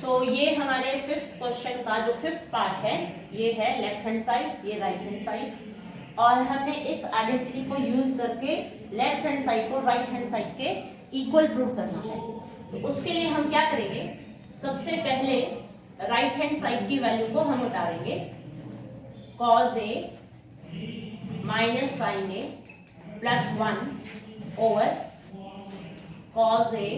तो ये हमारे फिफ्थ क्वेश्चन का जो फिफ्थ पार्ट है, ये है लेफ्ट हैंड साइड, ये राइट हैंड साइड, और हमने इस आइडेंटिटी को यूज करके लेफ्ट हैंड साइड को राइट हैंड साइड के इक्वल प्रूव करना है। तो उसके लिए हम क्या करेंगे, सबसे पहले राइट हैंड साइड की वैल्यू को हम उतारेंगे, cos a minus sine a plus 1 over cos a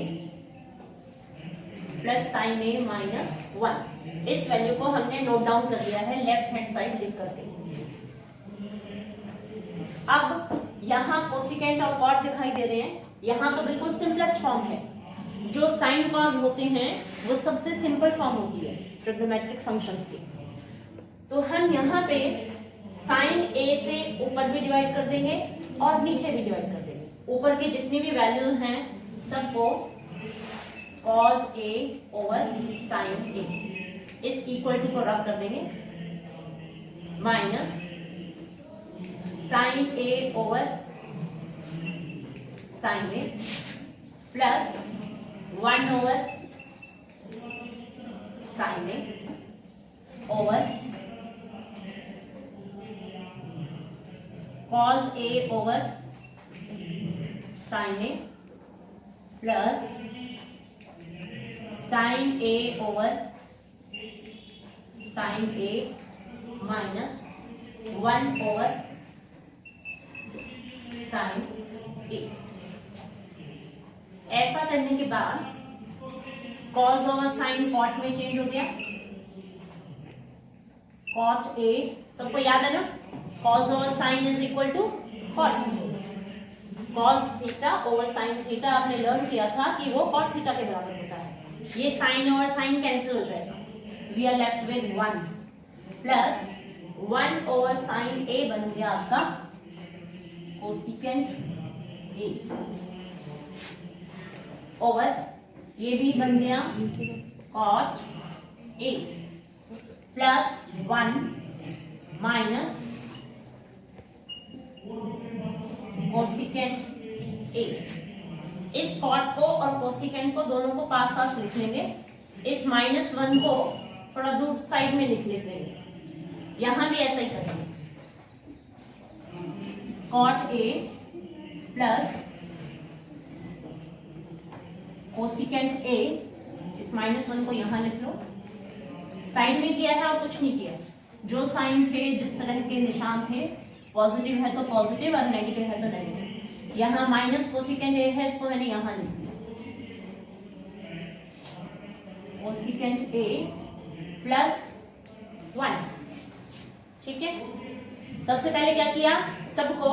plus sine A minus 1। इस वैल्यू को हमने नोट डाउन कर दिया है लेफ्ट हैंड साइड लिख करके। अब यहाँ कोसिकेंट और कॉट दिखाई दे रहे हैं, यहाँ तो बिल्कुल सिंपलेस्ट फॉर्म है। जो साइन कॉस होते हैं वो सबसे सिंपल फॉर्म होती है ट्रिग्नोमेट्रिक फंक्शंस की। तो हम यहाँ पे साइन ए से ऊपर भी डिवाइड कर देंगे और नीचे भी डिवाइड कर देंगे। ऊपर के जितनी भी वैल्यूज हैं सबको cos a over sin a इस इक्वल टू को रब कर देंगे, minus sin a over sin a plus 1 over sin a over cos a over sin a plus sin a over sin a minus 1 over sin a। ऐसा करने के बाद cos over sin cot में change हो गया, cot a सबको याद है ना, cos over sin is equal to cot। cos theta over sin theta आपने लर्न किया था कि वो cot थीटा के बराबर होता है। ये sin और sin कैंसिल हो जाएगा, we are left with 1 plus 1 over sin a बन गया आपका कोसिकेंट a ओवर ये भी बन गया cot a plus 1 minus cosecant a। इस कॉट को और कोसिकेंट को दोनों को पास पास लिख लेंगे, इस माइनस 1 को थोड़ा दूर साइड में लिख लेंगे। यहां भी ऐसा ही करेंगे, cot a plus cosecant a, इस माइनस 1 को यहां लिख लो। साइड में किया है और कुछ नहीं किया, जो साइन थे जिस तरह के निशान थे, पॉजिटिव है तो पॉजिटिव और नेगेटिव है तो नेगेटिव। यहाँ माइनस कोसिकेंट a है, इसको मैंने यहाँ लिख दिया, कोसिकेंट a प्लस 1। ठीक है, सबसे पहले क्या किया, सबको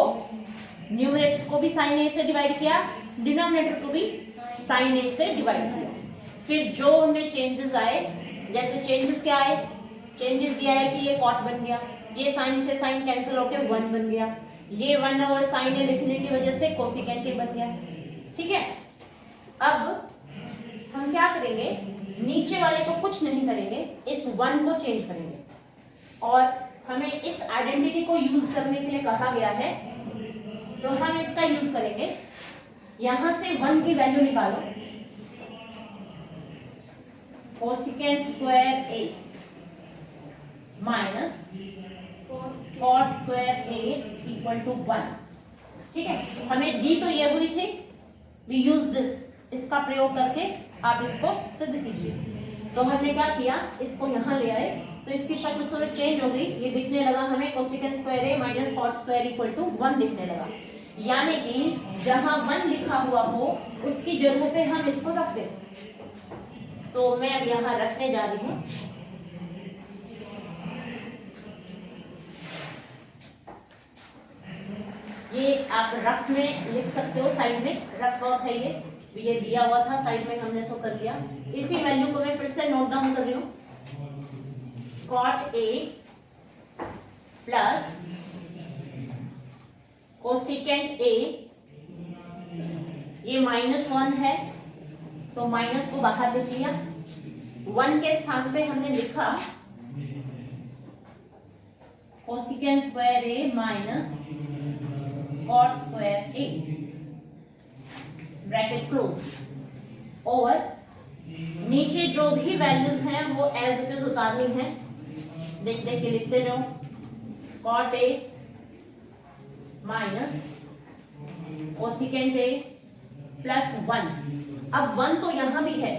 न्यूमरेटर को भी साइन a से डिवाइड किया, डिनोमिनेटर को भी साइन a से डिवाइड किया। फिर जो उनमें चेंजेस आए, जैसे चेंजेस क्या आए, चेंजेस ये आए कि ये कॉट बन गया, ये साइन से साइन कैंसिल होकर 1 बन गया, ये 1 ओवर साइन ए लिखने की वजह से कोसिकेंट ए बन गया। ठीक है, अब हम क्या करेंगे, नीचे वाले को कुछ नहीं करेंगे, इस 1 को चेंज करेंगे और हमें इस आइडेंटिटी को यूज करने के लिए कहा गया है, तो हम इसका यूज करेंगे। यहां से 1 की वैल्यू निकालो, cosecant square a minus cot square a equal to 1। ठीक है, हमें दी तो ये हुई थी, वी यूज दिस, इसका प्रयोग करके आप इसको सिद्ध कीजिए। तो हमने क्या किया, इसको यहाँ ले आए तो इसकी शक्ल सूरत चेंज हो गई, ये दिखने लगा हमें cosecant square a minus cot square equal to 1 दिखने लगा। यानी कि जहां 1 लिखा हुआ हो उसकी जगह पे हम इसको रख दें। तो मैं अब यहाँ रखने जा रही हूँ, ये आप रफ में लिख सकते हो, साइड में रफ वर्क है, ये दिया हुआ था साइड में, हमने सो कर लिया। इसी वैल्यू को मैं फिर से नोट डाउन कर रही हूँ, cot a plus cosecant a, ये -1 है तो माइनस को बाहर लिख लिया, 1 के स्थान पे हमने लिखा cosecant square a minus cot square a bracket close over नीचे जो भी वैल्यूज हैं वो एज इट इज उतारनी है, देख देख के लिखते जाओ। Cot a minus cosecant A plus 1। अब 1 तो यहां भी है,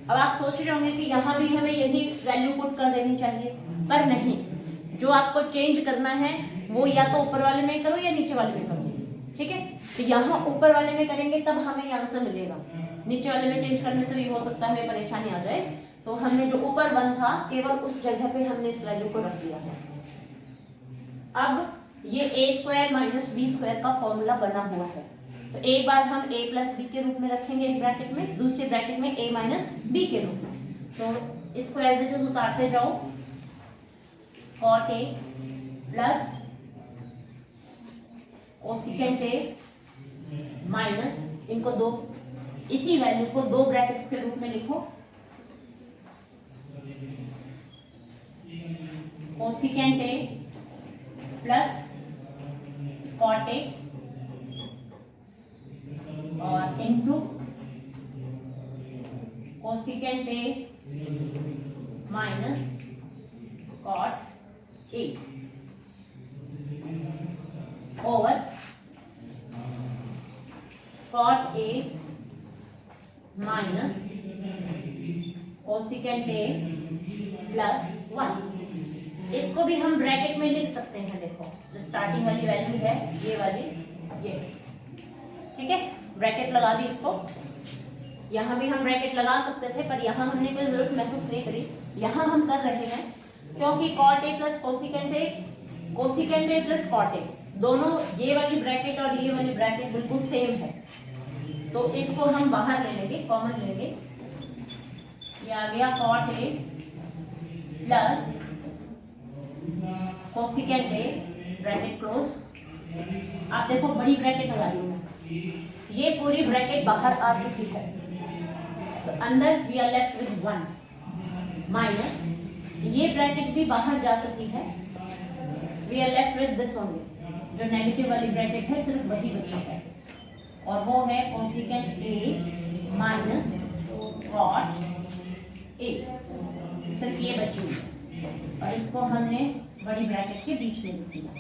अब आप सोच रहे होंगे कि यहां भी हमें यही वैल्यू पुट कर देनी चाहिए, पर नहीं, जो आपको चेंज करना है वो या तो ऊपर वाले में करो या नीचे वाले में करो, ठीक है। तो यहाँ ऊपर वाले में करेंगे तब हमें आंसर मिलेगा, नीचे वाले में चेंज करने से भी हो सकता है हमें परेशानी आ जाए। तो हमने जो ऊपर 1 था केवल उस जगह पे हमने इस वैल्यू को रख दिया है। अब ये a² माइनस b² का फॉर्मूला बना हुआ है, तो एक बार हम a प्लस बी के रूप में रखेंगे एक ब्रैकेट में, दूसरे ब्रैकेट में a माइनस बी के रूप में। तो इसको एज इट इज उतारते जाओ। Cot a plus cosecant a minus, इनको दो, इसी वैल्यू को दो ब्रैकेट्स के रूप में लिखो। Cosecant a plus cot a और into cosecant a minus cot a over cot a minus cosecant a plus 1। इसको भी हम ब्रैकेट में लिख सकते हैं, देखो जो स्टार्टिंग वाली वैल्यू है ये वाली, ये ठीक है, ब्रैकेट लगा दी इसको। यहाँ भी हम ब्रैकेट लगा सकते थे पर यहाँ हमने कोई जरूरत महसूस नहीं करी, यहाँ हम कर रहे हैं क्योंकि cot a plus cosecant a plus cot a, दोनों ये वाली ब्रैकेट और ये वाली ब्रैकेट बिल्कुल सेम है, तो इसको हम बाहर ले लेंगे, कॉमन लेंगे। ये आ गया cot a plus cosecant a, bracket close. आप देखो बड़ी ब्रैकेट लगा दी है, ये पूरी ब्रैकेट बाहर आ चुकी है, तो अंदर we are left with 1 minus ये ब्रैकेट भी बाहर जा चुकी है, we are left with this only, जो नेगेटिव वाली ब्रैकेट है सिर्फ वही बची है, और वो है cosecant a minus cot a, सिर्फ ये बची हुई है, और इसको हमने बड़ी ब्रैकेट के बीच में लिख दिया।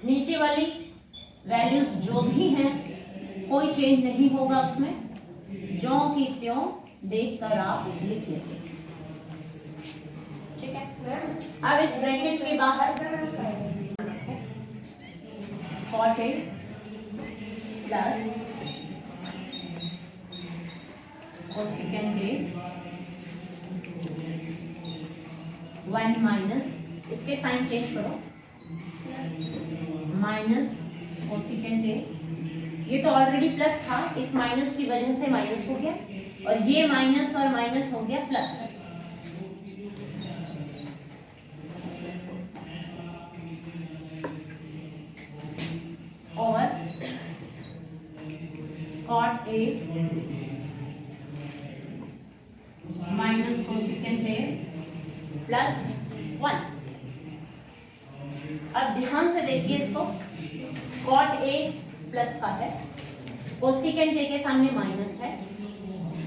नीचे वाली वैल्यूज जो भी हैं कोई चेंज नहीं होगा उसमें, ज्यों की त्यों देखकर आप लिख देंगे, ठीक है। अब इस ब्रैकेट के बाहर cot a plus cosecant a 1 minus, इसके साइन चेंज करो, माइनस कोसिकेंट a, ये तो ऑलरेडी प्लस था, इस माइनस की वजह से माइनस हो गया, और ये माइनस और माइनस हो गया प्लस। और cot a minus cosecant a plus 1। अब ध्यान से देखिए इसको, कॉट a प्लस का है, कोसिकेंट a के सामने माइनस है,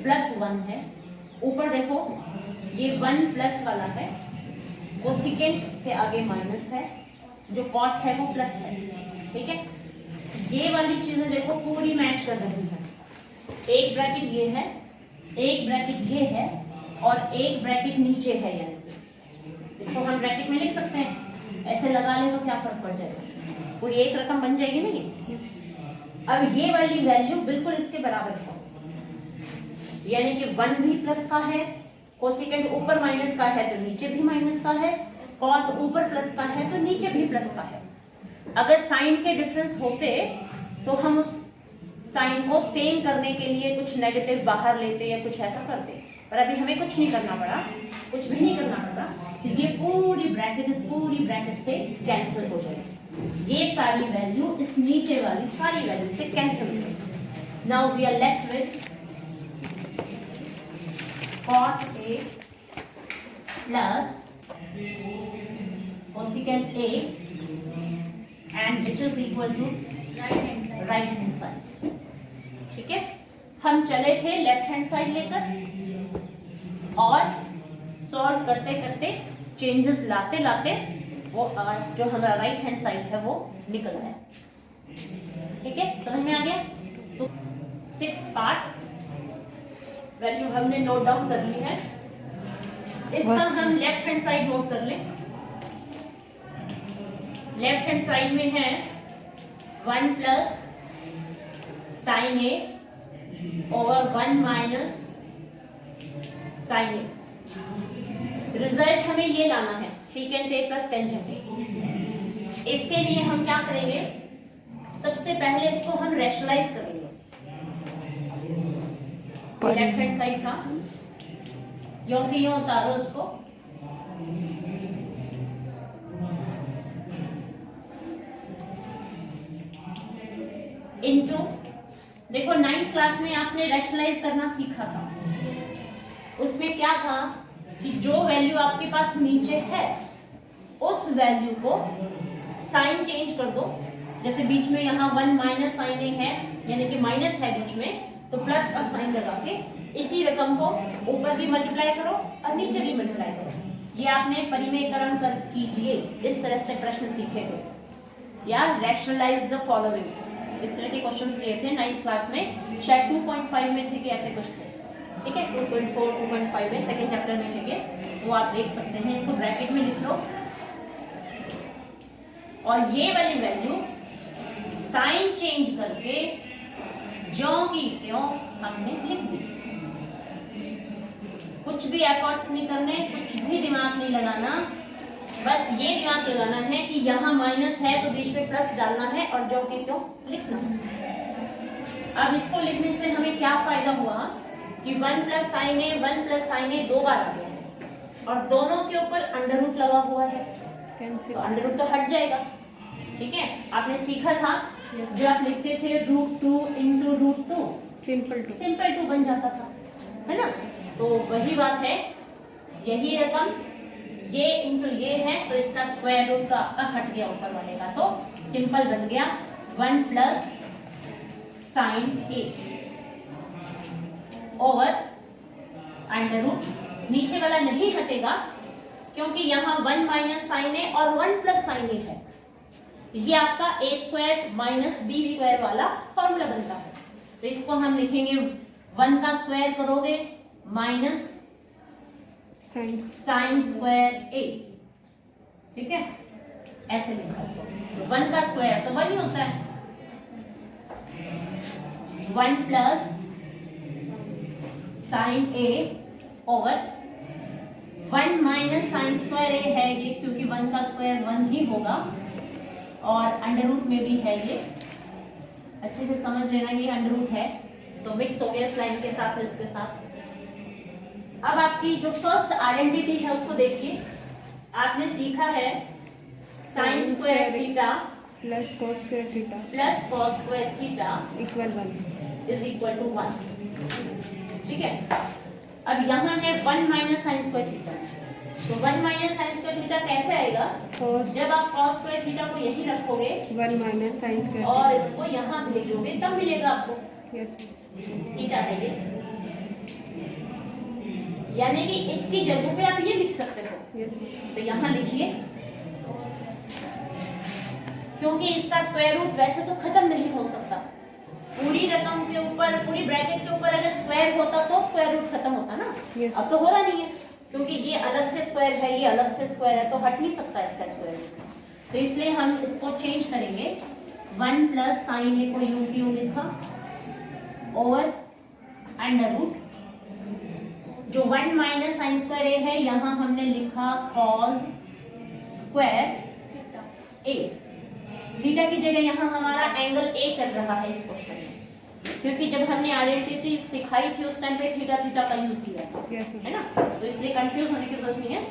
प्लस 1 है, ऊपर देखो ये 1 प्लस वाला है, कोसिकेंट के आगे माइनस है, जो कॉट है वो प्लस है, ठीक है। ये वाली चीजें देखो पूरी मैच कर रही है, एक ब्रैकेट ये है, एक ब्रैकेट ये है, और एक ब्रैकेट नीचे है, यानी इसको हम ब्रैकेट में लिख सकते हैं, ऐसे लगा ले तो क्या फर्क पड़ जाएगा, पूरी एक रकम बन जाएगी ना ये। अब ये वाली वैल्यू बिल्कुल इसके बराबर है, यानी कि 1 भी प्लस का है, कोसिकेंट ऊपर माइनस का है तो नीचे भी माइनस का है, कॉट ऊपर प्लस का है तो नीचे भी प्लस का है। अगर साइन के डिफरेंस होते तो हम उस साइन को सेम करने के लिए कुछ नेगेटिव बाहर लेते या कुछ ऐसा करते, पर अभी हमें कुछ नहीं करना पड़ा, कुछ भी नहीं करना पड़ा, ये पूरी ब्रैकेट इस पूरी ब्रैकेट से कैंसिल हो जाएगी, ये सारी वैल्यू इस नीचे वाली सारी वैल्यू से कैंसिल हो जाएगी। Now we are left with cot a plus cosecant a, and which is equal to right hand side. ठीक है, हम चले थे लेफ्ट हैंड साइड लेकर और सॉल्व करते करते चेंजेस लाते लाते वो जो हमारा राइट हैंड साइड है वो निकल आया। ठीक है, समझ में आ गया। तो 6th पार्ट वैल्यू हमने नोट डाउन कर ली है। इसका हम लेफ्ट हैंड साइड नोट कर लें। लेफ्ट हैंड साइड में है 1 plus sine a over 1 minus sine A. Result हमें ये लाना है सीकेंट ए प्लस टेंजेंट ए। इसके लिए हम क्या करेंगे, सबसे पहले इसको हम रैशनलाइज करेंगे। लेफ्ट हैंड साइड था, यों की यों उतारो इसको। इनटू, देखो 9th क्लास में आपने रैशनलाइज करना सीखा था। उसमें क्या था कि जो वैल्यू आपके पास नीचे है उस वैल्यू को साइन चेंज कर दो। जैसे बीच में यहाँ 1 माइनस साइन ए है, यानी कि माइनस है बीच में, तो प्लस का साइन लगा के इसी रकम को ऊपर भी मल्टीप्लाई करो और नीचे भी मल्टीप्लाई करो। ये आपने परिमेयकरण कर कीजिए, इस तरह से प्रश्न सीखे थे। या रैशनलाइज द फॉलोइंग, इस तरह के क्वेश्चंस लिए थे 9th क्लास में, शायद 2.5 में थे कि ऐसे कुछ थे। ठीक है, 2.4 2.5 में सेकंड चैप्टर में थे, तो आप देख सकते हैं। इसको ब्रैकेट में लिख लो और ये वाली वैल्यू साइन चेंज करके ज्यों की त्यों हमने लिख दी। कुछ भी एफर्ट्स नहीं करने, कुछ भी दिमाग नहीं लगाना, बस ये दिमाग लगाना है कि यहाँ माइनस है तो बीच में प्लस डालना है और ज्यों की त्यों लिखना है। अब इसको लिखने से हमें क्या फायदा हुआ कि 1 प्लस साइन ए 1 प्लस साइन ए 2 बार आ गया है और दोनों के ऊपर अंडर रूट लगा हुआ है, तो अंडर रूट तो हट जाएगा। ठीक है, आपने सीखा था जो आप लिखते थे √2 इंटू √2, सिंपल 2 बन जाता था, है ना। तो वही बात है, यही रकम ये इंटू ये है तो इसका स्क्वायर रूट का आपका हट गया ऊपर वाले का, तो सिंपल बन गया 1 plus sine a over under root. नीचे वाला नहीं हटेगा क्योंकि यहाँ 1 माइनस साइन ए और 1 प्लस साइन ए है। ये आपका ए स्क्वायर माइनस बी स्क्वायर वाला फॉर्मूला बनता है। तो इसको हम लिखेंगे 1 का स्क्वायर करोगे माइनस साइन स्क्वायर ए। ठीक है, ऐसे लिखा इसको। तो 1 का स्क्वायर तो 1 ही होता है, 1 plus sine a over 1 minus sign square ए है ये, क्योंकि 1 का स्क्वायर 1 ही होगा और अंडर रूट में भी है ये। अच्छे से समझ लेना, ये अंडर रूट है तो मिक्स हो गया इस लाइन के साथ इसके साथ। अब आपकी जो फर्स्ट आइडेंटिटी है उसको देखिए। आपने सीखा है sine square theta plus cos square theta equal 1 is equal to 1। ठीक है, अब यहाँ है 1 माइनस साइन स्क्वायर थीटा, तो 1 माइनस साइन स्क्वायर थीटा कैसे आएगा? जब आप कॉस स्क्वायर थीटा को यही रखोगे 1 माइनस साइन स्क्वायर और इसको यहाँ भेजोगे तब मिलेगा आपको थीटा देंगे। यानी कि इसकी जगह पे आप ये लिख सकते हो। तो यहाँ लिखिए, क्योंकि इसका स्क्वायर रूट वैसे तो खत्म नहीं हो सकता। पूरी रकम के ऊपर, पूरी ब्रैकेट के ऊपर अगर स्क्वायर होता तो स्क्वायर रूट खत्म होता ना। अब तो हो रहा नहीं है क्योंकि ये अलग से स्क्वायर है, ये अलग से स्क्वायर है, तो हट नहीं सकता इसका स्क्वायर रूट। तो इसलिए हम इसको चेंज करेंगे। 1 प्लस साइन ए को यूं की यूं लिखा और अंडर रूट जो 1 माइनस साइन स्क्वायर ए है, यहाँ हमने लिखा कॉस स्क्वायर ए। थीटा की जगह यहाँ हमारा एंगल ए चल रहा है इस क्वेश्चन में, क्योंकि जब हमने आइडेंटिटी सिखाई थी उस टाइम पे थीटा थीटा का यूज किया था, है ना। तो इसलिए कंफ्यूज होने की जरूरत नहीं है।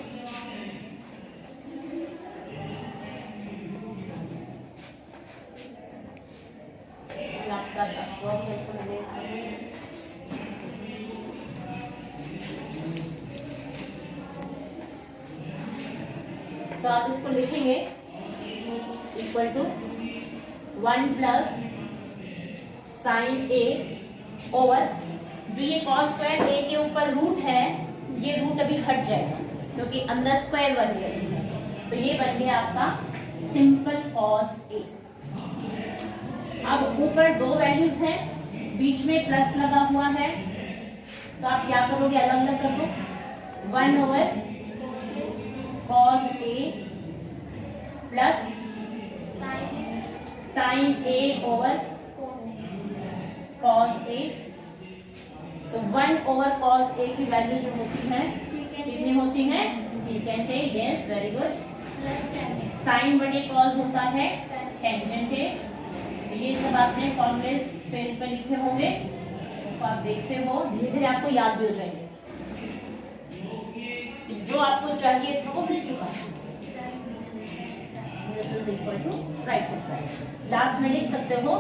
तो आप इसको लिखेंगे equal to 1 plus sine a over जो ये कॉस स्क्वायर ए के ऊपर रूट है, ये रूट अभी हट जाएगा क्योंकि अंदर स्क्वायर बन गया, तो ये बन गया आपका सिंपल कॉस ए। अब ऊपर दो वैल्यूज हैं, बीच में प्लस लगा हुआ है, तो आप क्या करोगे, अलग अलग कर दो। 1 over cos A plus sine a over cos ए। तो 1 ओवर कॉस ए की वैल्यू जो होती है कितनी होती है, secant a. Yes, very good. Sine बटे कॉस होता है टेंजेंट ए। ये सब आपने फॉर्मूले पेज पे लिखे होंगे, तो आप देखते हो, धीरे धीरे आपको याद भी हो जाएंगे। जो आपको चाहिए था वो मिल चुका है। This is equal to right hand side। Last में लिख सकते हो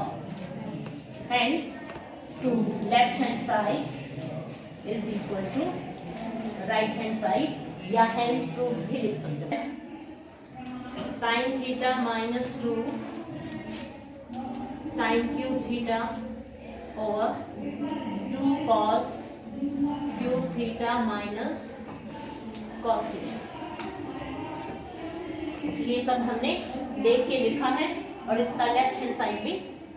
hence left hand side is equal to right hand side, या hence proof भी लिख सकते हो। sin theta minus 2 sin cube theta over 2 cos cube theta minus cos theta. ये सब हमने देख के लिखा है और इसका लेफ्ट हैंड साइड भी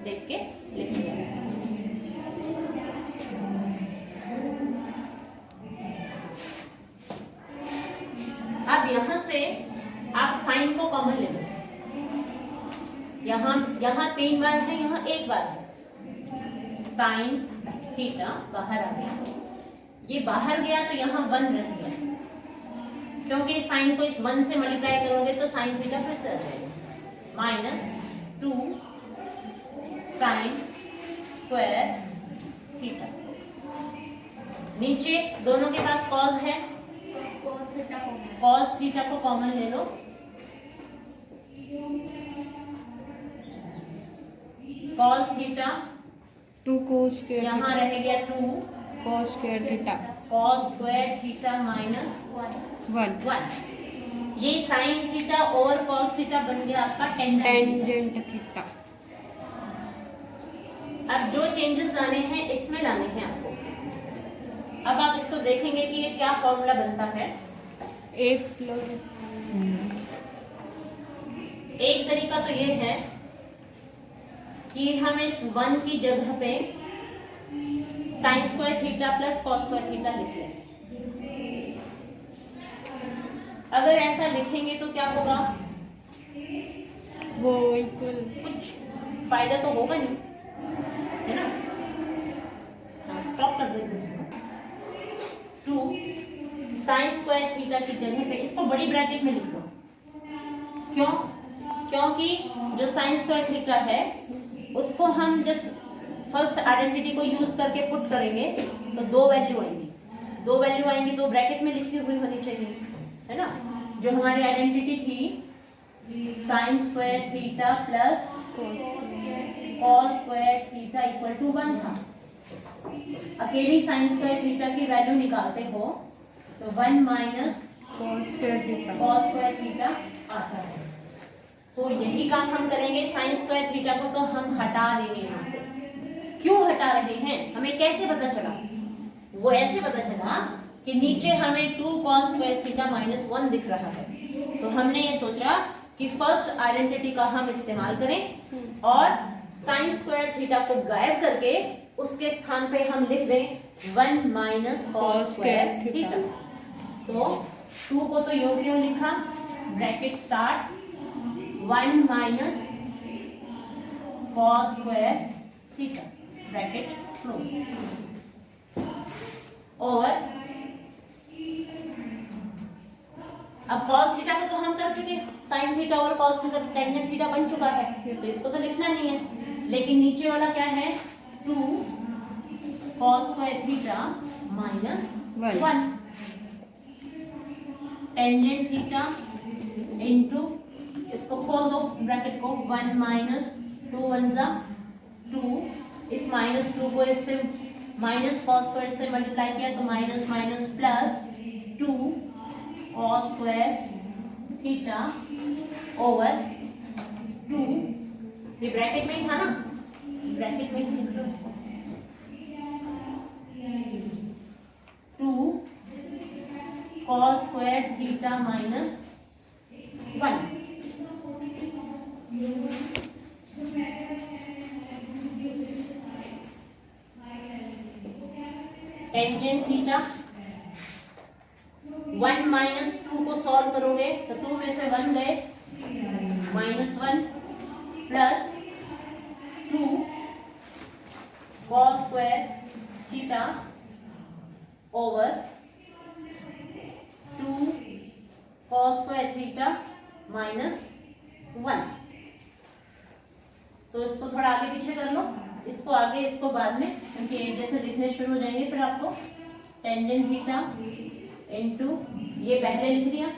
देख के लिख लिया है। अब यहां से आप साइन को कॉमन ले लो। यहां 3 बार है, यहां 1 बार है। साइन थीटा बाहर आ गया, ये बाहर गया तो यहां 1 रह गया, क्योंकि साइन को इस 1 से मल्टीप्लाई करोगे तो साइन थीटा फिर से आ जाएगा। Minus 2 sign square theta. नीचे दोनों के पास कॉस है, कॉस थीटा को कॉमन ले लो। कॉस थीटा 2 cos square यहाँ रह गया 2 cos square theta cos square theta minus 1 ये साइन थीटा और कॉस थीटा बन गया आपका टेंजेंट थीटा। अब जो चेंजेस लाने हैं इसमें लाने हैं आपको। अब आप इसको देखेंगे कि ये क्या फॉर्मूला बनता है। 1 प्लस एक तरीका तो ये है कि हम इस 1 की जगह पे sign square theta plus cos square theta लिख लें। अगर ऐसा लिखेंगे तो क्या होगा, वो इक्वल कुछ फायदा तो होगा नहीं, है ना। स्टॉप कर देते हैं। 2 साइन स्क्वायर थीटा की जगह पे इसको बड़ी ब्रैकेट में लिख दो। क्यों? क्योंकि जो साइन स्क्वायर थीटा है उसको हम जब फर्स्ट आइडेंटिटी को यूज करके पुट करेंगे तो 2 वैल्यू आएंगी, तो ब्रैकेट में लिखी हुई होनी चाहिए, है ना। जो हमारी आइडेंटिटी थी sine square theta plus cos square theta equal to 1 था। अकेली साइन स्क्वायर थीटा की वैल्यू निकालते हो तो 1 माइनस cos square थीटा आता है। तो यही काम हम करेंगे। साइन स्क्वायर थीटा को तो हम हटा देंगे यहाँ से। क्यों हटा रहे हैं, हमें कैसे पता चला? वो ऐसे पता चला कि नीचे हमें 2 cos स्क्वायर थीटा माइनस 1 दिख रहा है, तो हमने ये सोचा कि फर्स्ट आइडेंटिटी का हम इस्तेमाल करें और साइन स्क्वायर थीटा को गायब करके उसके स्थान पे हम लिख दें 1 माइनस कॉस स्क्वायर थीटा। तो 2 को तो योग्य लिखा, bracket start 1 minus cos square theta bracket close और अब cos थीटा को तो हम कर चुके, साइन थीटा और cos थीटा टेंजेंट थीटा बन चुका है, तो इसको तो लिखना नहीं है। लेकिन नीचे वाला क्या है, 2 cos square theta minus 1 tangent theta into, इसको खोल दो ब्रैकेट को, 1 माइनस 2 1 जा 2, इस माइनस 2 को इससे माइनस cos स्क्वायर से मल्टीप्लाई किया तो minus minus plus 2 cos square theta over 2, ये ब्रैकेट में ही था ना, ब्रैकेट में ही लिख लो इसको, 2 cos square theta minus 1। Tangent theta 1 minus 2 को सॉल्व करोगे तो 2 में से 1 गए, -1 plus 2 cos square theta over 2 cos square theta minus 1। तो इसको थोड़ा आगे पीछे कर लो, इसको आगे इसको बाद में, क्योंकि एक जैसे दिखने शुरू हो जाएंगे फिर आपको। टेंजेंट थीटा इनटू ये पहले लिख दिया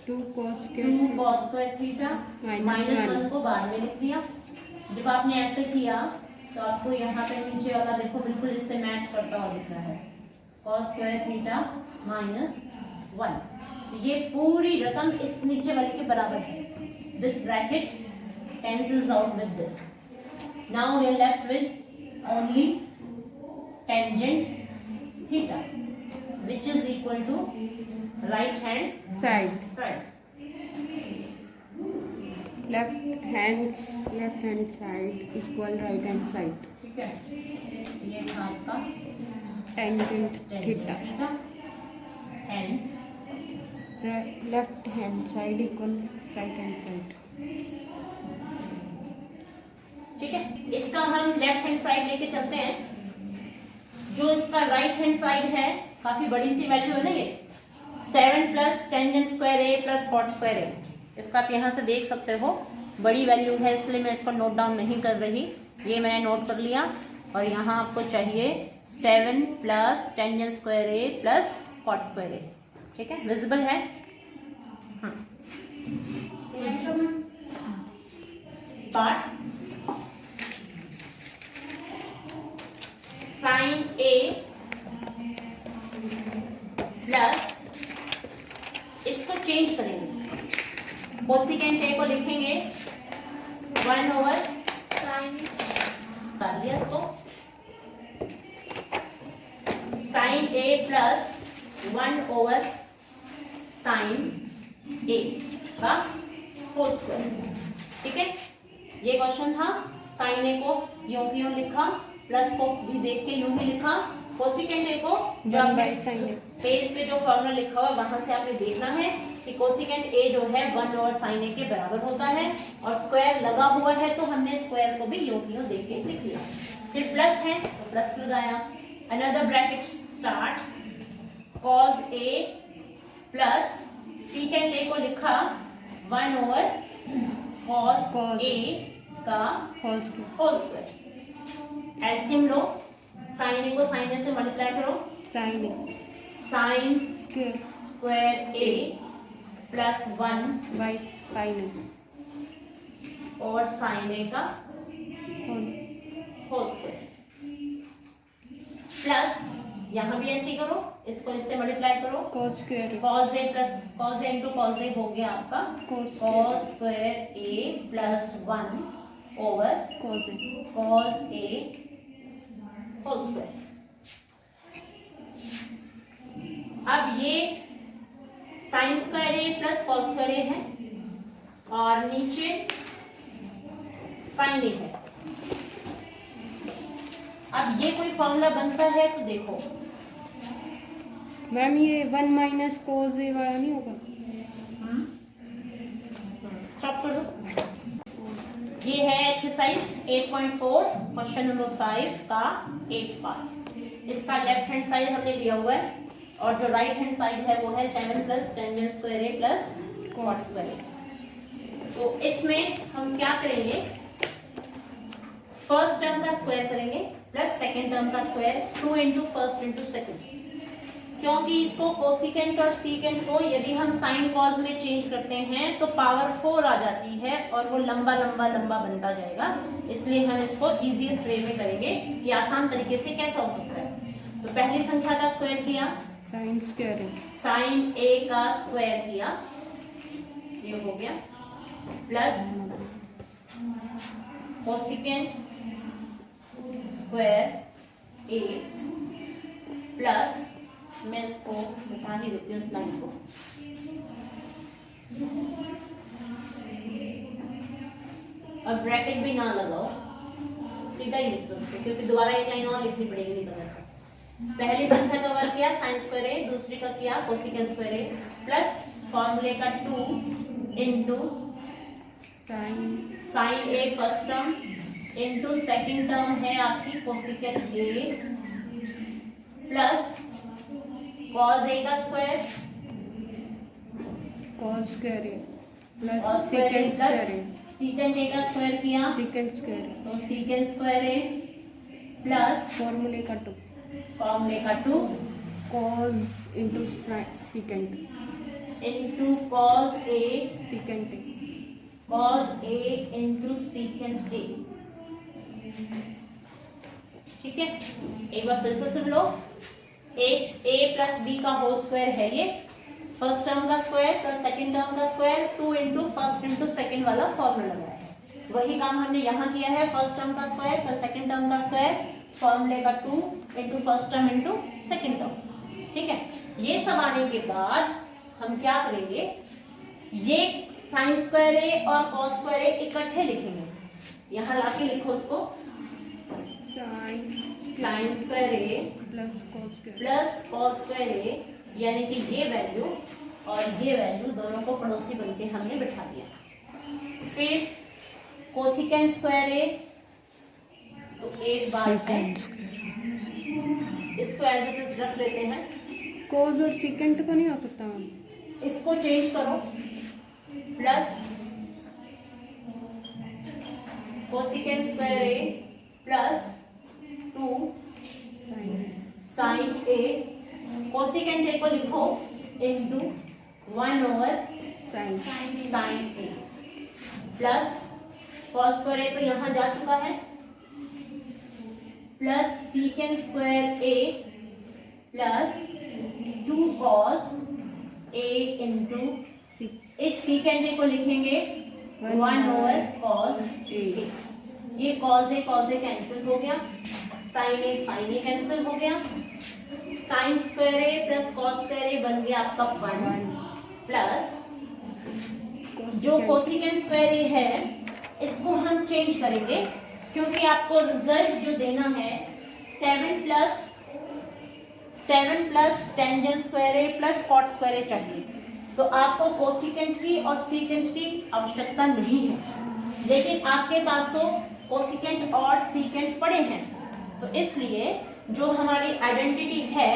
2 cos 2 cos square theta minus 1 को बाद में लिख दिया। जब आपने ऐसे किया तो आपको यहाँ पे नीचे वाला देखो बिल्कुल इससे मैच करता हुआ दिख रहा है, cos स्क्वायर थीटा माइनस 1। ये पूरी रकम इस नीचे वाले के बराबर है। This bracket cancels out with this. Now we are left with only tangent theta, which is equal to right hand side. Side. left hand side equal right hand side. ठीक है, ये था आपका Tangent theta. theta. Hence Left hand side equal right hand side. ठीक है, इसका हम left hand side लेके चलते हैं। जो इसका राइट हैंड साइड है, काफी बड़ी सी वैल्यू है ना ये, 7 प्लस टेंजेंट स्क्वायर ए प्लस कॉट स्क्वायर ए। इसको आप यहाँ से देख सकते हो, बड़ी वैल्यू है, इसलिए मैं इसको नोट डाउन नहीं कर रही, ये मैंने नोट कर लिया। और यहाँ आपको चाहिए 7 प्लस टेंजेंट स्क्वायर ए प्लस कॉट स्क्वायर ए। ठीक है, विजिबल है? पार्ट साइन ए प्लस, इसको चेंज करेंगे, कोसिकेंट ए को लिखेंगे 1 ओवर साइन, कर दिया इसको, sign a plus 1 over sine ए का होल स्क्वायर। ठीक है, ये क्वेश्चन था। साइन ए को यूं की यूं लिखा, प्लस को भी देख के यूं ही लिखा, कोसिकेंट ए को जो आपने पेज पे जो फॉर्मूला लिखा हुआ वहां से आपने देखना है कि कोसिकेंट ए जो है 1 ओवर साइन ए के बराबर होता है, और स्क्वायर लगा हुआ है तो हमने स्क्वायर को भी यूं की यूं देख के लिख लिया। फिर प्लस है तो प्लस लगाया, another bracket start, cos A plus secant ए को लिखा 1 ओवर कॉस ए का होल स्क्वायर। एलसीएम लो, साइन ए को साइन ए से मल्टीप्लाई करो, sine square A plus 1 by sine A और साइन ए का होल स्क्वायर, प्लस यहाँ भी ऐसे ही करो, इसको इससे मल्टीप्लाई करो, cos square cos A plus cos a into cos A हो गया आपका कॉस स्क्वायर ए प्लस 1 ओवर कॉस ए होल स्क्वायर। अब ये साइन स्क्वायर ए प्लस कॉस स्क्वायर ए है और नीचे साइन ए है। अब ये कोई फॉर्मूला बनता है तो देखो मैम, ये 1 माइनस कोस ए वाला नहीं होगा? स्टॉप कर दो। ये है एक्सरसाइज 8.4 क्वेश्चन नंबर 5 का 8th पार्ट। इसका लेफ्ट हैंड साइड हमने लिया हुआ है और जो राइट हैंड साइड है वो है 7 plus tangent square A plus cot square a. तो इसमें हम क्या करेंगे, फर्स्ट टर्म का स्क्वायर करेंगे प्लस सेकेंड टर्म का square, 2 into first into second, क्योंकि इसको कोसिकेंट और सीकेंट को यदि हम साइन कॉस में चेंज करते हैं तो पावर 4 आ जाती है और वो लंबा लंबा लंबा बनता जाएगा, इसलिए हम इसको इजीएस्ट वे में करेंगे कि आसान तरीके से कैसा हो सकता है। तो पहली संख्या का स्क्वायर किया, साइन स्क्वायर साइन ए का स्क्वायर किया, ये हो गया, प्लस कोसिकेंट स्क्वायर ए प्लस, मैं इसको बता ही देती हूँ इस लाइन को, और ब्रैकेट भी ना लगाओ, सीधा ही लिख दो उसको, क्योंकि दोबारा एक लाइन और लिखनी पड़ेगी नहीं तो। पहली संख्या का वर्ग किया साइन स्क्वायर ए, दूसरी का किया कोसिकेंट स्क्वायर ए, प्लस फॉर्मूले का 2 into sine A first term into second term है आपकी cosecant A, plus cos A का स्क्वायर, कॉस स्क्वायर ए प्लस और second square A, secant A का स्क्वायर किया सेकंड स्क्वायर ए, तो सीकेंट स्क्वायर ए plus फॉर्मूले का 2 cos into second into cos A second A, cos a into secant A. ठीक है, एक बार फिर से सुन लो, ए प्लस बी का होल स्क्वायर है ये, फर्स्ट टर्म का स्क्वायर प्लस सेकंड टर्म का square, 2 into first into second वाला फॉर्मूला लगाया है। वही काम हमने यहाँ किया है, फर्स्ट टर्म का स्क्वायर प्लस सेकंड टर्म का स्क्वायर, फॉर्मूले का 2 into first term into second term. ठीक है, ये सब आने के बाद हम क्या करेंगे, ये साइन स्क्वायर ए और कॉस स्क्वायर ए इकट्ठे लिखेंगे, यहाँ लाके लिखो उसको, sign square A plus cos square A, यानी कि ये वैल्यू और ये वैल्यू दोनों को पड़ोसी बनके हमने बिठा दिया। फिर कोसिकेंट स्क्वायर ए, तो एक बात है इसको एज इट इज रख लेते हैं, कॉस और सेकंड को नहीं हो सकता मैम, इसको चेंज करो, plus cosecant square A plus 2 sine a, cosecant a को लिखो into 1 over sine a, plus cos square a तो यहाँ जा चुका है, plus secant square A plus 2 cos a into, इस सीकेंट ए को लिखेंगे 1 ओवर कॉस ए, ये कॉस ए कैंसिल हो गया, साइन ए कैंसिल हो गया, साइन स्क्वायर ए प्लस कॉस स्क्वायर ए बन गया आपका 1, प्लस जो कोसिकेंट स्क्वायर ए है इसको हम चेंज करेंगे, क्योंकि आपको रिजल्ट जो देना है 7 प्लस टेंजेंट स्क्वायर ए प्लस कॉट स्क्वायर ए चाहिए, तो आपको कोसिकेंट की और सीकेंट की आवश्यकता नहीं है, लेकिन आपके पास तो कोसिकेंट और सीकेंट पड़े हैं, तो इसलिए जो हमारी आइडेंटिटी है,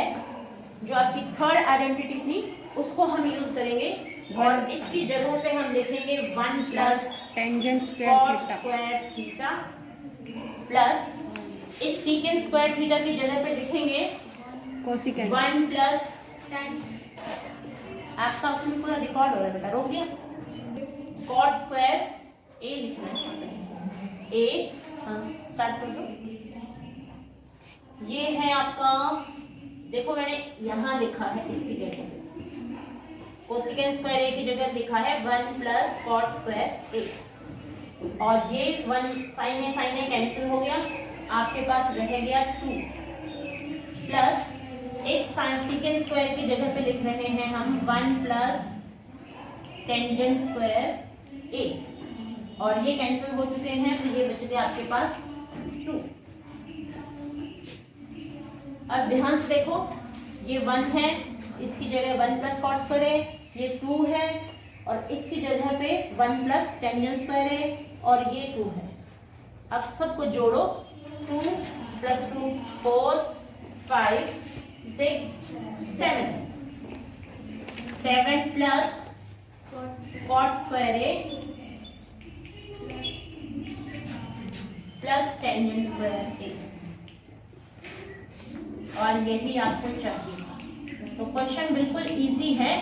जो आपकी थर्ड आइडेंटिटी थी, उसको हम यूज करेंगे और इसकी जगह पे हम लिखेंगे 1 plus tangent square theta plus, इस सीकेंट स्क्वायर थीटा की जगह पे लिखेंगे कोसिकेंट 1 प्लस, आपका उसमें पूरा रिकॉर्ड हो रहा है बेटा, रोक दिया, कॉट स्क्वायर ए लिखना है, ए, हाँ स्टार्ट कर दो, ये है आपका, देखो मैंने यहाँ लिखा है इसकी जगह पे, कोसिकेंट स्क्वायर ए की जगह लिखा है 1 प्लस कॉट स्क्वायर ए, और ये 1 साइन ए कैंसिल हो गया, आपके पास रह गया 2 प्लस, इस सीकेंट स्क्वायर की जगह पे लिख रहे हैं हम 1 प्लस टेंजेंट स्क्वायर ए, और ये कैंसिल हो चुके हैं, तो ये बच गया आपके पास 2। अब ध्यान से देखो, ये 1 है, इसकी जगह 1 प्लस कॉट स्क्वायर ए, ये 2 है, और इसकी जगह पे 1 प्लस टेंजेंट स्क्वायर ए, और ये 2 है। अब सबको जोड़ो, 2 प्लस 2 4 5 6 7, 7 प्लस कॉट स्क्वायर ए प्लस टेंजेंट स्क्वायर ए, और यही आपको चाहिए। तो क्वेश्चन बिल्कुल इजी है,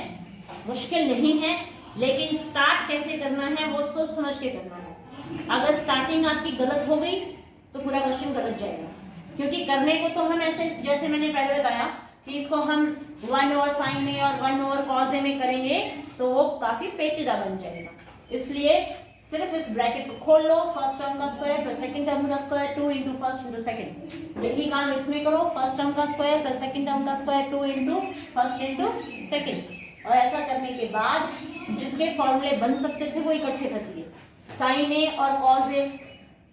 मुश्किल नहीं है, लेकिन स्टार्ट कैसे करना है वो सोच समझ के करना है। अगर स्टार्टिंग आपकी गलत हो गई तो पूरा क्वेश्चन गलत जाएगा, क्योंकि करने को तो हम ऐसे, जैसे मैंने पहले बताया कि इसको हम 1 ओवर साइन ए और 1 ओवर कॉस ए में करेंगे तो वो काफी पेचीदा बन जाएगा, इसलिए सिर्फ इस ब्रैकेट को खोल लो, फर्स्ट टर्म का स्क्वायर प्लस सेकंड टर्म का square 2 into first into second. यही काम इसमें करो, फर्स्ट टर्म का स्क्वायर प्लस सेकंड टर्म का square 2 into first into second. और ऐसा करने के बाद जिसके फॉर्मूले बन सकते थे वो इकट्ठे कर दिए। साइन ए और कॉस ए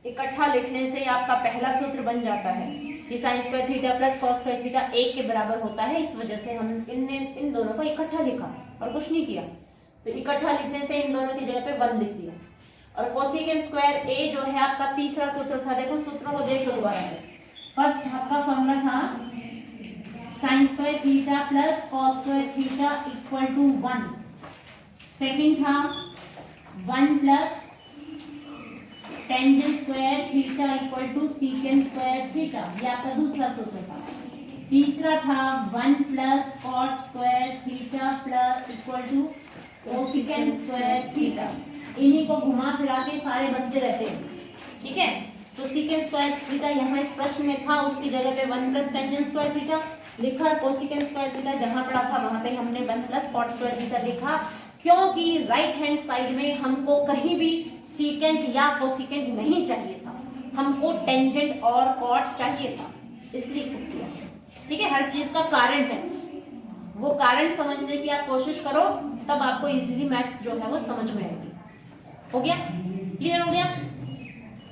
इकट्ठा लिखने से आपका पहला सूत्र बन जाता है कि sign square theta plus cos square theta 1 के बराबर होता है। इस वजह से हम इन दोनों को इकट्ठा लिखा और कुछ नहीं किया। तो इकट्ठा लिखने से इन दोनों की जगह पे 1 लिख दिया। और कोसेकेंट स्क्वायर ए जो है आपका तीसरा सूत्र था। देखो सूत्रों को देख लो दोबारा। फर्स्ट आपका फॉर्मूला था sine square theta plus cos square theta equal to 1। Second था 1 plus tangent square theta equal to secant square theta, ये आपका दूसरा सूत्र था। तीसरा था 1 plus cot square theta plus equal to cosecant square theta. इन्हीं को घुमा फिरा के सारे बनते रहते हैं, ठीक है। तो सीकेंट स्क्वायर थीटा यहाँ इस प्रश्न में था, उसकी जगह पे 1 प्लस टेंजेंट स्क्वायर थीटा लिखा। कोसेकेंट स्क्वायर थीटा जहां पड़ा था वहां पे हमने 1 प्लस कॉट स्क्वायर थीटा लिखा, क्योंकि राइट हैंड साइड में हमको कहीं भी सीकेंट या कोसेकेंट नहीं चाहिए था, हमको टेंजेंट और कॉट चाहिए था, इसलिए किया। ठीक है, हर चीज का कारण है, वो कारण समझने की आप कोशिश करो, तब आपको इजीली मैथ्स जो है वो समझ में आएगी। हो गया, क्लियर हो गया।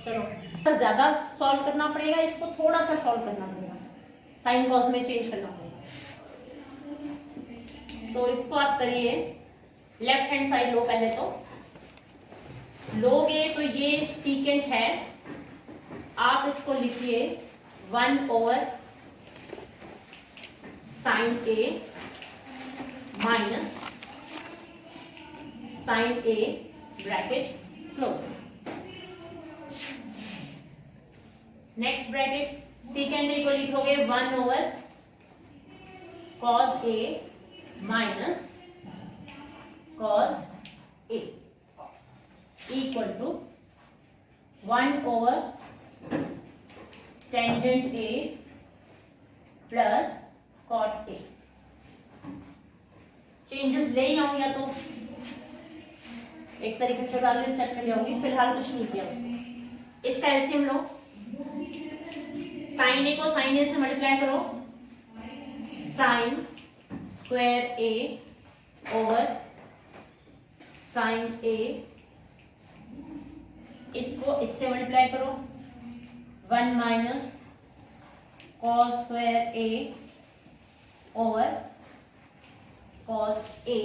चलो, तो ज्यादा सॉल्व करना पड़ेगा, इसको थोड़ा सा सॉल्व करना पड़ेगा, साइन कॉस में चेंज करना पड़ेगा। तो इसको आप करिए, लेफ्ट हैंड साइड लो। पहले तो लोगे तो ये सीकेंट है, आप इसको लिखिए 1 over sine A minus sine A bracket close. Next bracket secant A को लिखोगे 1 over cos A minus cos A equal to 1 over tangent A plus cot A. Changes ले आऊं या तो एक तरीके से डालने स्टेप में जाऊंगी, फिलहाल कुछ नहीं किया उसको। इसका एलसीएम लो, साइन ए को साइन ए से मल्टीप्लाई करो, sine square A over sine a, इसको इससे मल्टीप्लाई करो 1 minus cos square A over cos A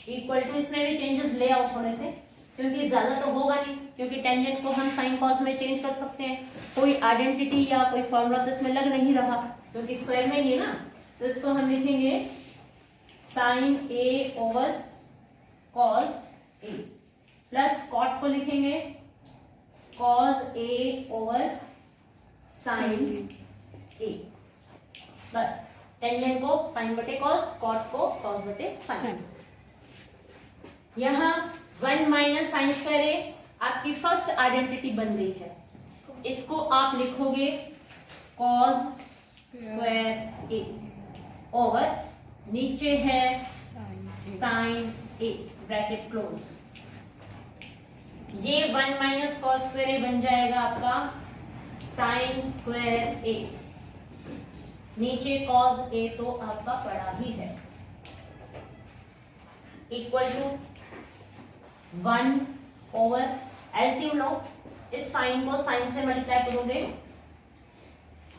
equal to, इसमें भी चेंजेस ले आओ थोड़े से, क्योंकि ज्यादा तो होगा नहीं, क्योंकि टेंजेंट को हम साइन कॉस में चेंज कर सकते हैं। कोई आइडेंटिटी या कोई फॉर्मूला तो इसमें लग नहीं रहा, क्योंकि स्क्वायर में ही है ना। तो इसको हम लिखेंगे sign a over cos A plus cot को लिखेंगे कॉस ए ओवर साइन ए, बस टेंजेंट को साइन बटे कॉस, कॉट को कॉस बटे साइन। यहाँ 1 माइनस साइन स्क्वायर ए आपकी फर्स्ट आइडेंटिटी बन गई है, इसको आप लिखोगे कॉस स्क्वायर ए ओवर नीचे है साइन ए ब्रैकेट क्लोज। ये 1 माइनस कॉस स्क्वायर ए बन जाएगा आपका साइन स्क्वायर ए, नीचे कॉस ए तो आपका पड़ा ही है, इक्वल टू 1 ओवर एलसीएम लो, इस साइन को साइन से मल्टीप्लाई करोगे,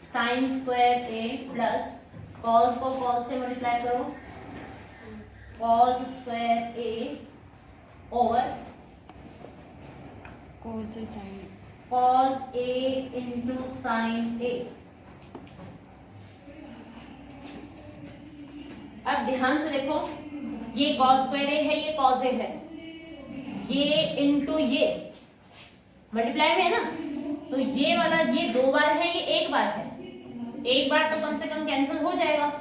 साइन स्क्वायर ए प्लस कॉस को कॉस से मल्टीप्लाई करो, cos square A over cos a into sine ए। अब ध्यान से देखो, ये कॉस स्क्वायर ए है, ये कॉस ए है, ये इंटू ये मल्टीप्लाई में है ना, तो ये वाला ये 2 बार है, ये 1 बार है, 1 बार तो कम से कम कैंसिल हो जाएगा।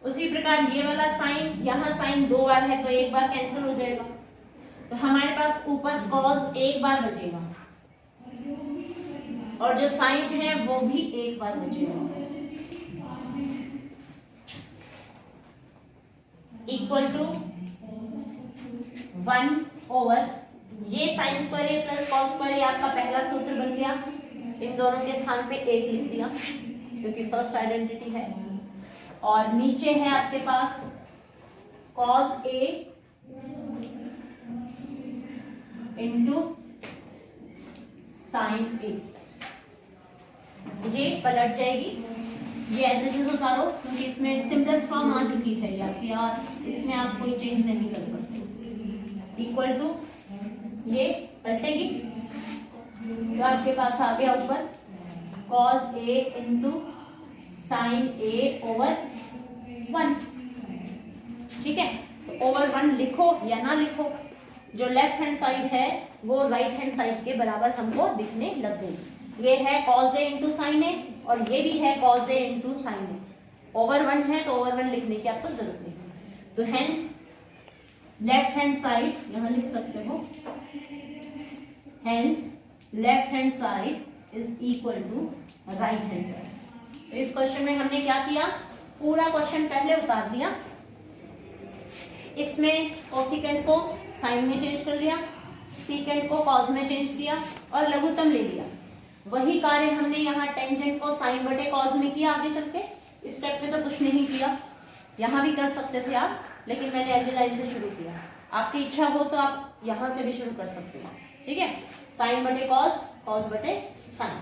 उसी प्रकार ये वाला साइन, यहाँ साइन 2 बार है तो 1 बार कैंसिल हो जाएगा, तो हमारे पास ऊपर कॉस 1 बार बचेगा और जो साइन है वो भी 1 बार बचेगा, इक्वल टू 1 ओवर ये साइन स्क्वायर ए प्लस कॉस स्क्वायर ए आपका पहला सूत्र बन गया। इन दोनों के स्थान पे 1 लिख दिया क्योंकि फर्स्ट आइडेंटिटी है। और नीचे है आपके पास कॉस ए इंटू साइन ए। ये पलट जाएगी, ये एज इट इज उतारो क्योंकि इसमें सिंपलेस्ट फॉर्म आ चुकी है या फिर इसमें आप कोई चेंज नहीं कर सकते। इक्वल टू ये पलटेगी तो आपके पास आ गया ऊपर cos a into sine a over 1। ठीक है, तो ओवर 1 लिखो या ना लिखो, जो लेफ्ट हैंड साइड है वो राइट हैंड साइड के बराबर हमको दिखने लग गई। ये है cos a into sine A और ये भी है cos a into sine a. Over 1 है तो ओवर 1 लिखने की आपको जरूरत नहीं। तो हेंस लेफ्ट हैंड साइड यहां लिख सकते हो, hence left hand side is equal to right hand side. तो इस क्वेश्चन में हमने क्या किया, पूरा क्वेश्चन पहले उतार दिया, इसमें कोसिकेंट को साइन में चेंज कर लिया, सीकेंट को कॉस में चेंज किया और लघुत्तम ले लिया। वही कार्य हमने यहाँ टेंजेंट को साइन बटे कॉस में किया। आगे चल के इस स्टेप में तो कुछ नहीं किया, यहाँ भी कर सकते थे आप, लेकिन मैंने अगली लाइन से शुरू किया। आपकी इच्छा हो तो आप यहाँ से भी शुरू कर सकते हो। ठीक है, साइन बटे कॉस, कॉस बटे साइन।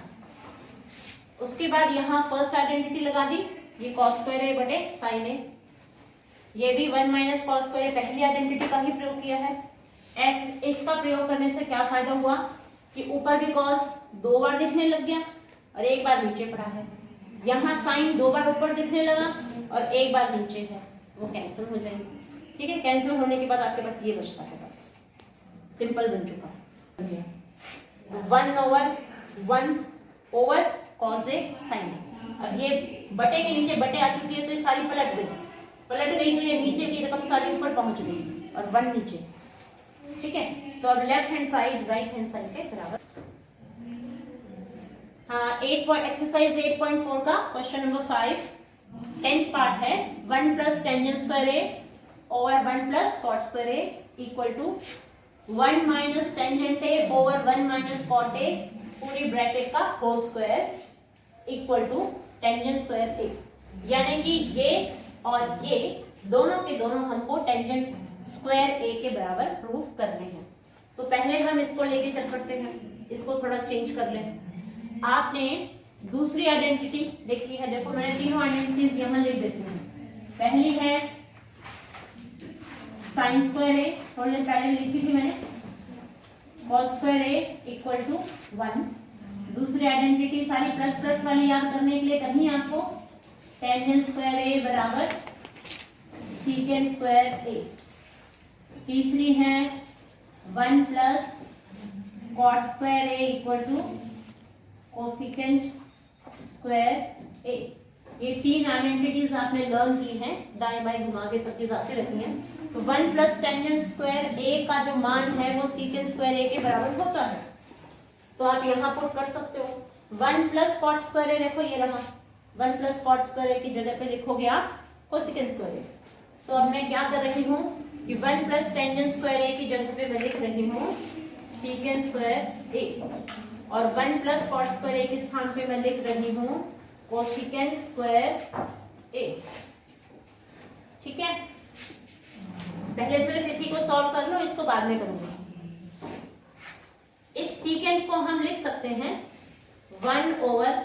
उसके बाद यहाँ फर्स्ट आइडेंटिटी लगा दी, ये कॉस स्क्वायर ए बटे साइन ए। ये भी 1 माइनस कॉस स्क्वायर पहली आइडेंटिटी का ही प्रयोग किया है। इसका प्रयोग करने से क्या फायदा हुआ कि ऊपर भी कॉस 2 बार दिखने लग गया और 1 बार नीचे पड़ा है। यहाँ साइन 2 बार ऊपर दिखने लगा और 1 बार नीचे है, वो कैंसिल हो जाएंगे। ठीक है, कैंसिल होने के बाद आपके पास ये बचता है, बस सिंपल बन चुका। 1 ओवर कॉस ए साइन ए। अब ये बटे के नीचे बटे आ चुकी है तो ये सारी पलट गई तो ये नीचे की रकम सारी ऊपर पहुंच गई और 1 नीचे। ठीक है, तो अब left hand side right hand side के बराबर। हाँ, एक्सरसाइज 8.4 का क्वेश्चन नंबर 5 10th पार्ट है। 1 plus tangent square A over 1 plus cot square A equal to 1 minus tangent A over 1 minus cot A पूरी ब्रैकेट का whole square equal to tangent square A. यानी कि ये और ये दोनों के दोनों हमको टेंजेंट स्क्वायर ए के बराबर प्रूफ करने हैं। तो पहले हम इसको लेके चल पड़ते हैं, इसको थोड़ा चेंज कर लें। आपने दूसरी आइडेंटिटी देखी है, देखो मैंने तीनों आइडेंटिटीज यहां लिख देती हूँ। पहली है साइन स्क्वायर ए, थोड़ी देर पहले लिखी थी मैंने, cos square A equal to 1। दूसरी आइडेंटिटी सारी प्लस प्लस वाली याद करने के लिए कहीं आपको टेंजेंट स्क्वायर ए बराबर सीकेंट स्क्वायर ए। तीसरी है 1 plus cot square A equal to cosecant square A. ये 3 आइडेंटिटीज आपने लर्न की हैं, दाएं बाएं घुमा के सब चीज आती रहती हैं। तो 1 प्लस टेंजेंट स्क्वायर ए का जो मान है वो सीकेंट स्क्वायर ए के बराबर होता है, तो आप यहाँ पुट कर सकते हो। 1 प्लस कॉट स्क्वायर ए, देखो ये रहा 1 प्लस कॉट स्क्वायर ए की जगह पे लिखोगे आप कोसिकेंट स्क्वायर ए। तो अब मैं क्या कर रही हूँ कि 1 प्लस टेंजेंट स्क्वायर ए की जगह पे मैं लिख रही हूँ सीकेंट स्क्वायर ए और 1 प्लस कॉट स्क्वायर ए के स्थान पे मैं लिख रही हूँ कोसिकेंट स्क्वायर ए। ठीक है, पहले सिर्फ इसी को सॉल्व कर लो, इसको बाद में करूंगा। इस सीकेंट को हम लिख सकते हैं 1 ओवर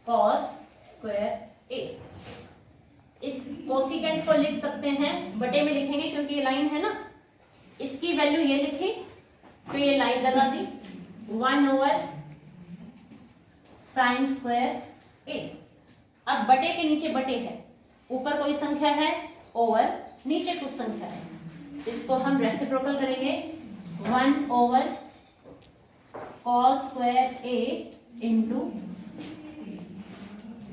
कॉस स्क्वायर ए। इस कोसिकेंट को लिख सकते हैं, बटे में लिखेंगे क्योंकि ये लाइन है ना, इसकी वैल्यू ये लिखी तो ये लाइन लगा दी 1 ओवर साइन स्क्वायर ए। अब बटे के नीचे बटे है, ऊपर कोई संख्या है, ओवर नीचे कुछ संख्या है, इसको हम रेसिप्रोकल करेंगे 1 ओवर कॉस स्क्वायर ए इंटू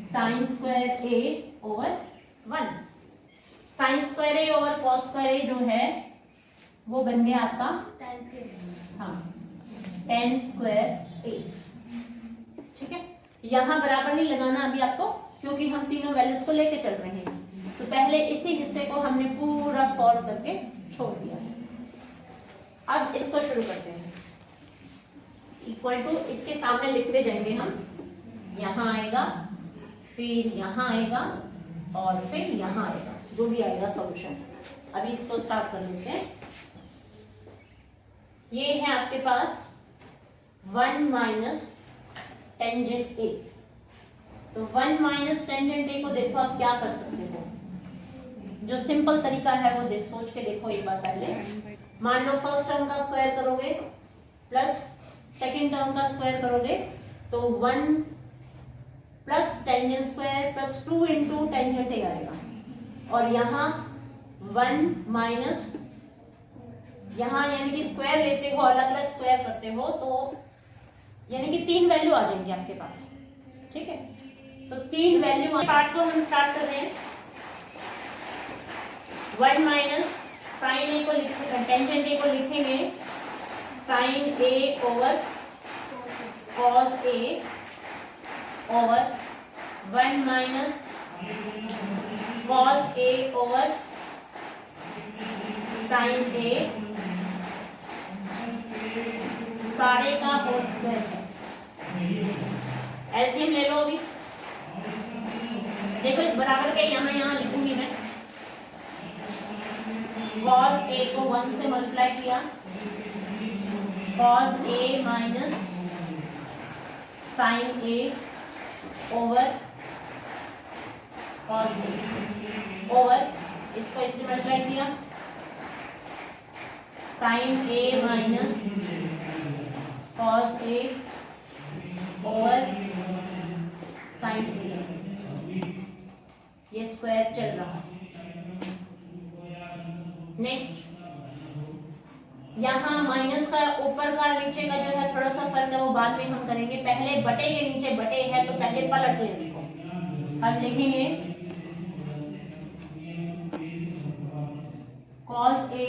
साइन स्क्वायर ए ओवर 1। साइन स्क्वायर ए ओवर कॉस स्क्वायर ए जो है वो बन गया आपका हाँ टेन स्क्वायर ए। ठीक है, यहां बराबर नहीं लगाना अभी आपको क्योंकि हम तीनों वैल्यूज को लेके चल रहे हैं। तो पहले इसी हिस्से को हमने पूरा सॉल्व करके छोड़ दिया है। अब इसको शुरू करते हैं। इक्वल टू इसके सामने लिखते जाएंगे हम, यहाँ आएगा, फिर यहाँ आएगा और फिर यहाँ आएगा, जो भी आएगा सॉल्यूशन। अभी इसको स्टार्ट कर लेते हैं। ये है आपके पास 1 माइनस टेंजेंट ए। तो 1 माइनस टेंजेंट ए को देखो आप क्या कर सकते हो। जो सिंपल तरीका है वो सोच के देखो एक बार पहले। मान लो फर्स्ट टर्म का स्क्वायर करोगे प्लस सेकेंड टर्म का स्क्वायर करोगे तो 1 plus tangent square plus 2 into tangent ए आएगा। और यहाँ 1 माइनस, यहाँ यानी कि स्क्वायर लेते हो, अलग अलग स्क्वायर करते हो तो यानी कि 3 वैल्यू आ जाएंगे आपके पास। ठीक है, तो 3 वैल्यू पार्ट को हम स्टार्ट कर रहे हैं। 1 माइनस साइन ए को टेंजेंट ए को लिखेंगे sign a over cos A over 1 minus cos A over sine ए सारे का होल स्क्वायर है। एलसीएम ले लो। अभी देखो इस बराबर के यहाँ लिखूंगी मैं। cos a को 1 से मल्टीप्लाई किया, cos a minus sine a over cos a over इसको इससे मल्टीप्लाई किया, sine a minus cos a over sine a। ये स्क्वायर चल रहा है। नेक्स्ट यहाँ माइनस का ऊपर का नीचे का जो है थोड़ा सा फर्क है वो बाद में हम करेंगे। पहले बटे के नीचे बटे है तो पहले पलट लें इसको। हम लिखेंगे cos a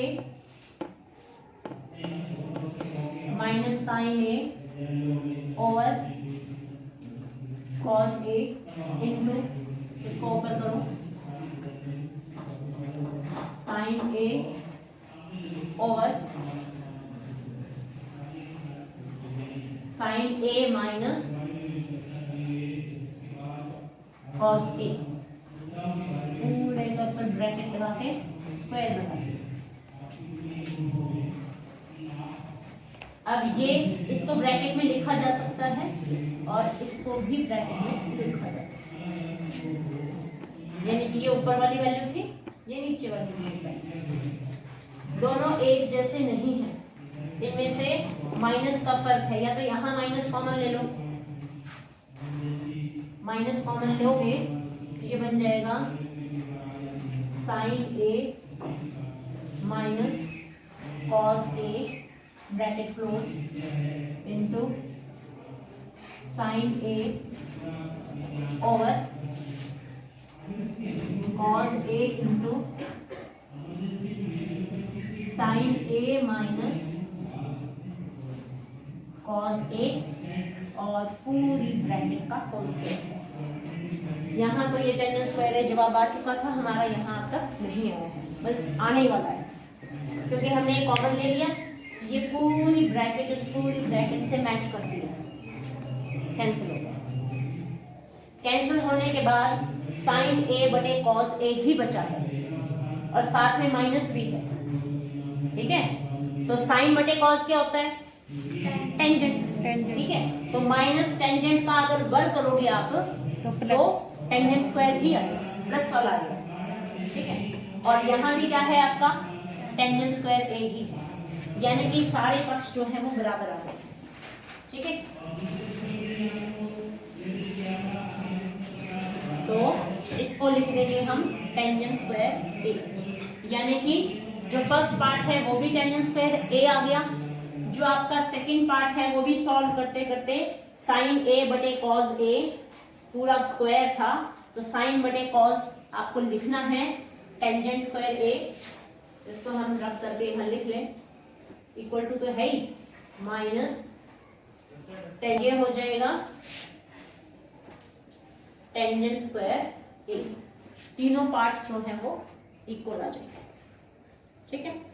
minus sine a over cos a into इसको ऊपर करो साइन a और sine a minus cos a पूरे का ऊपर ब्रैकेट लगा के स्क्वायर बना दिया। अब ये इसको ब्रैकेट में लिखा जा सकता है और इसको भी ब्रैकेट में लिखा जा सकता है। यानी कि ये ऊपर वाली वैल्यू थी, ये नीचे वाली वैल्यू। दोनों एक जैसे नहीं है, इनमें से माइनस का फर्क है। या तो यहाँ माइनस कॉमन ले लो, माइनस कॉमन लोगे तो ये बन जाएगा sign A minus cos A bracket close into sine a over cos a into sine A minus cos ए और पूरी ब्रैकेट का होल स्क्वायर। यहाँ तो ये टेंजेंट स्क्वायर है, जवाब आ चुका था हमारा, यहाँ अब तक नहीं आया है, बस आने ही वाला है क्योंकि हमने ये कॉमन ले लिया। ये पूरी ब्रैकेट इस पूरी ब्रैकेट से मैच कर दिया, कैंसिल हो गया। कैंसिल होने के बाद साइन ए बटे कॉस ए ही बचा है और साथ में माइनस भी है। ठीक है, तो साइन बटे कॉस क्या होता है? टेंजेंट। ठीक है, तो माइनस टेंजेंट का अगर वर्ग करोगे आप तो टेंजेंट स्क्वायर ही आएगा, प्लस वाला आएगा। ठीक है, और यहाँ भी क्या है आपका टेंजेंट स्क्वायर ए ही है, यानी कि सारे पक्ष जो है वो बराबर आ गए। ठीक है, तो इसको लिख देंगे हम टेंजेंट स्क्वायर ए, यानी कि जो फर्स्ट पार्ट है वो भी टेंजेंट स्क्वायर ए आ गया। जो आपका सेकंड पार्ट है वो भी सॉल्व करते करते साइन ए बटे कॉस ए पूरा स्क्वायर था, तो साइन बटे कॉस आपको लिखना है टेंजेंट स्क्वायर ए। इसको हम रख करके यहाँ लिख लें, इक्वल टू तो है ही माइनस ये हो जाएगा टेंजेंट स्क्वायर ए। तीनों पार्ट्स जो है वो इक्वल आ जाएंगे। ठीक है।